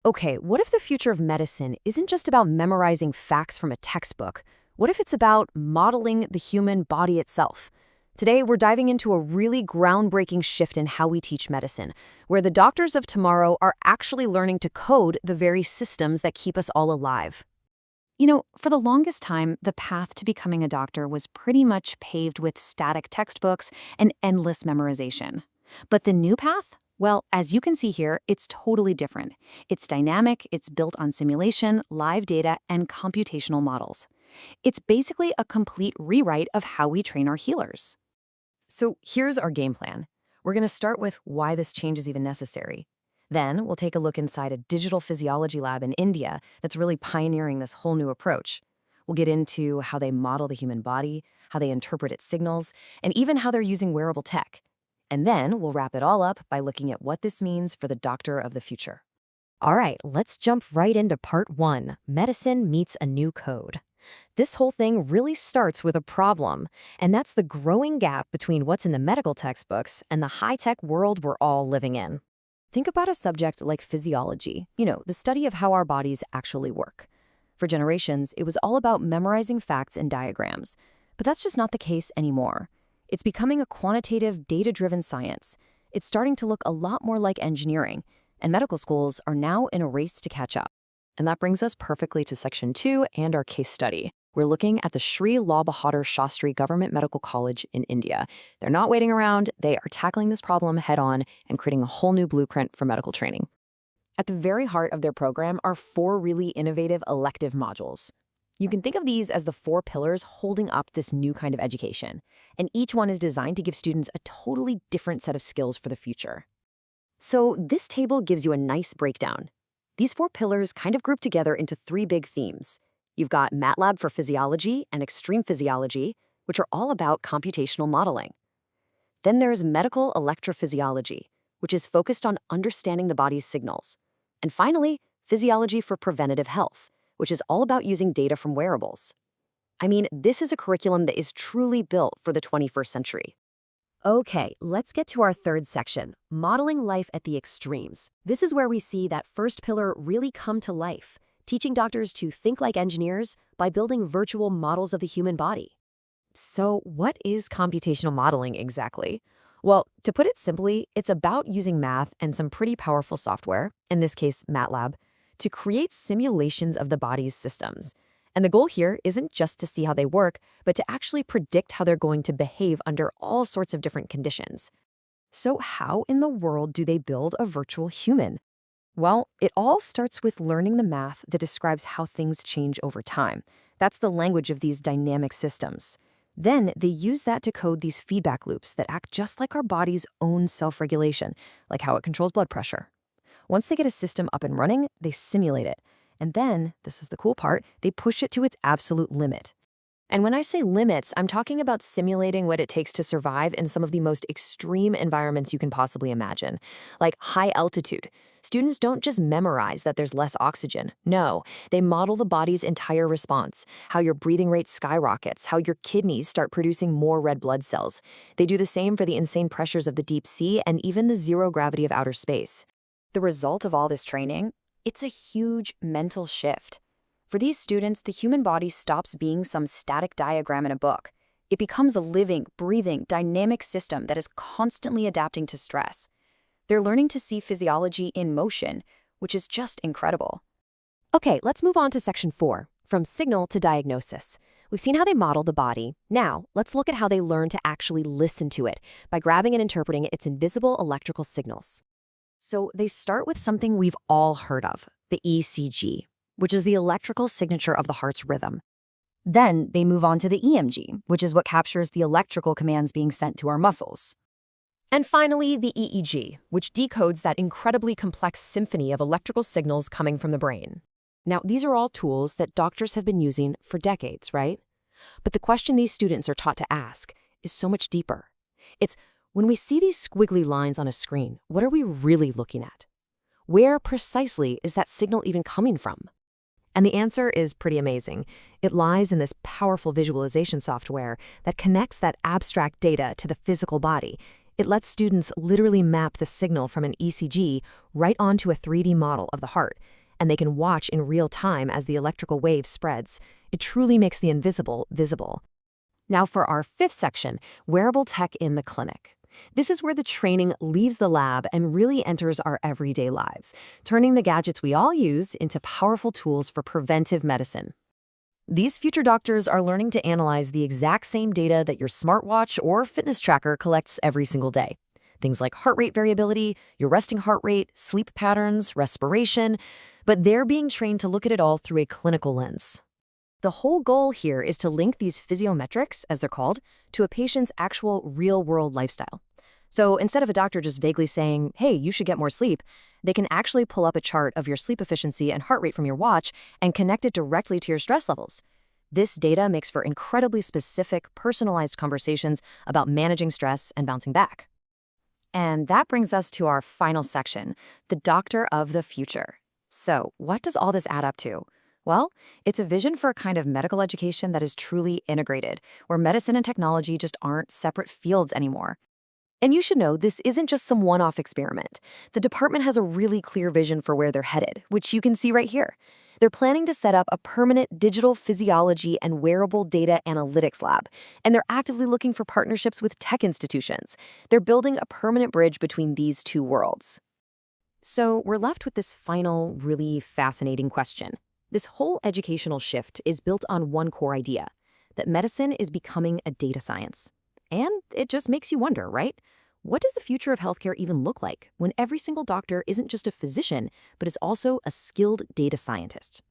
Okay, what if the future of medicine isn't just about memorizing facts from a textbook? What if it's about modeling the human body itself? Today, we're diving into a really groundbreaking shift in how we teach medicine, where the doctors of tomorrow are actually learning to code the very systems that keep us all alive. For the longest time, the path to becoming a doctor was pretty much paved with static textbooks and endless memorization. But the new path? Well, as you can see here, it's totally different. It's dynamic, it's built on simulation, live data, and computational models. It's basically a complete rewrite of how we train our healers. So here's our game plan. We're going to start with why this change is even necessary. Then we'll take a look inside a digital physiology lab in India that's really pioneering this whole new approach. We'll get into how they model the human body, how they interpret its signals, and even how they're using wearable tech. And then we'll wrap it all up by looking at what this means for the doctor of the future. All right, let's jump right into part one, medicine meets a new code. This whole thing really starts with a problem, and that's the growing gap between what's in the medical textbooks and the high-tech world we're all living in. Think about a subject like physiology, the study of how our bodies actually work. For generations, it was all about memorizing facts and diagrams, but that's just not the case anymore. It's becoming a quantitative, data-driven science. It's starting to look a lot more like engineering, and medical schools are now in a race to catch up. And that brings us perfectly to section 2 and our case study. We're looking at the Sri Lal Bahadur Shastri Government Medical College in India. They're not waiting around, they are tackling this problem head-on and creating a whole new blueprint for medical training. At the very heart of their program are 4 really innovative elective modules. You can think of these as the 4 pillars holding up this new kind of education, and each one is designed to give students a totally different set of skills for the future. So this table gives you a nice breakdown. These 4 pillars kind of group together into 3 big themes. You've got MATLAB for physiology and extreme physiology, which are all about computational modeling. Then there's medical electrophysiology, which is focused on understanding the body's signals. And finally, physiology for preventative health, which is all about using data from wearables. I mean, this is a curriculum that is truly built for the 21st century. Okay, let's get to our third section, modeling life at the extremes. This is where we see that first pillar really come to life, teaching doctors to think like engineers by building virtual models of the human body. So what is computational modeling exactly? Well, to put it simply, it's about using math and some pretty powerful software, in this case MATLAB, to create simulations of the body's systems. And the goal here isn't just to see how they work, but to actually predict how they're going to behave under all sorts of different conditions. So how in the world do they build a virtual human? Well, it all starts with learning the math that describes how things change over time. That's the language of these dynamic systems. Then they use that to code these feedback loops that act just like our body's own self-regulation, like how it controls blood pressure. Once they get a system up and running, they simulate it. And then, this is the cool part, they push it to its absolute limit. And when I say limits, I'm talking about simulating what it takes to survive in some of the most extreme environments you can possibly imagine, like high altitude. Students don't just memorize that there's less oxygen. No, they model the body's entire response, how your breathing rate skyrockets, how your kidneys start producing more red blood cells. They do the same for the insane pressures of the deep sea and even the zero gravity of outer space. The result of all this training? It's a huge mental shift. For these students, the human body stops being some static diagram in a book. It becomes a living, breathing, dynamic system that is constantly adapting to stress. They're learning to see physiology in motion, which is just incredible. Okay, let's move on to section 4, from signal to diagnosis. We've seen how they model the body. Now, let's look at how they learn to actually listen to it by grabbing and interpreting its invisible electrical signals. So they start with something we've all heard of, the ECG, which is the electrical signature of the heart's rhythm. Then they move on to the EMG, which is what captures the electrical commands being sent to our muscles. And finally, the EEG, which decodes that incredibly complex symphony of electrical signals coming from the brain. Now, these are all tools that doctors have been using for decades, right? But the question these students are taught to ask is so much deeper. It's, when we see these squiggly lines on a screen, what are we really looking at? Where precisely is that signal even coming from? And the answer is pretty amazing. It lies in this powerful visualization software that connects that abstract data to the physical body. It lets students literally map the signal from an ECG right onto a 3D model of the heart, and they can watch in real time as the electrical wave spreads. It truly makes the invisible visible. Now for our fifth section, wearable tech in the clinic. This is where the training leaves the lab and really enters our everyday lives, turning the gadgets we all use into powerful tools for preventive medicine. These future doctors are learning to analyze the exact same data that your smartwatch or fitness tracker collects every single day. Things like heart rate variability, your resting heart rate, sleep patterns, respiration, but they're being trained to look at it all through a clinical lens. The whole goal here is to link these physiometrics, as they're called, to a patient's actual real-world lifestyle. So instead of a doctor just vaguely saying, hey, you should get more sleep, they can actually pull up a chart of your sleep efficiency and heart rate from your watch and connect it directly to your stress levels. This data makes for incredibly specific, personalized conversations about managing stress and bouncing back. And that brings us to our final section, the doctor of the future. So what does all this add up to? Well, it's a vision for a kind of medical education that is truly integrated, where medicine and technology just aren't separate fields anymore. And you should know this isn't just some one-off experiment. The department has a really clear vision for where they're headed, which you can see right here. They're planning to set up a permanent digital physiology and wearable data analytics lab, and they're actively looking for partnerships with tech institutions. They're building a permanent bridge between these two worlds. So we're left with this final, really fascinating question. This whole educational shift is built on one core idea, that medicine is becoming a data science. And it just makes you wonder, right? What does the future of healthcare even look like when every single doctor isn't just a physician, but is also a skilled data scientist?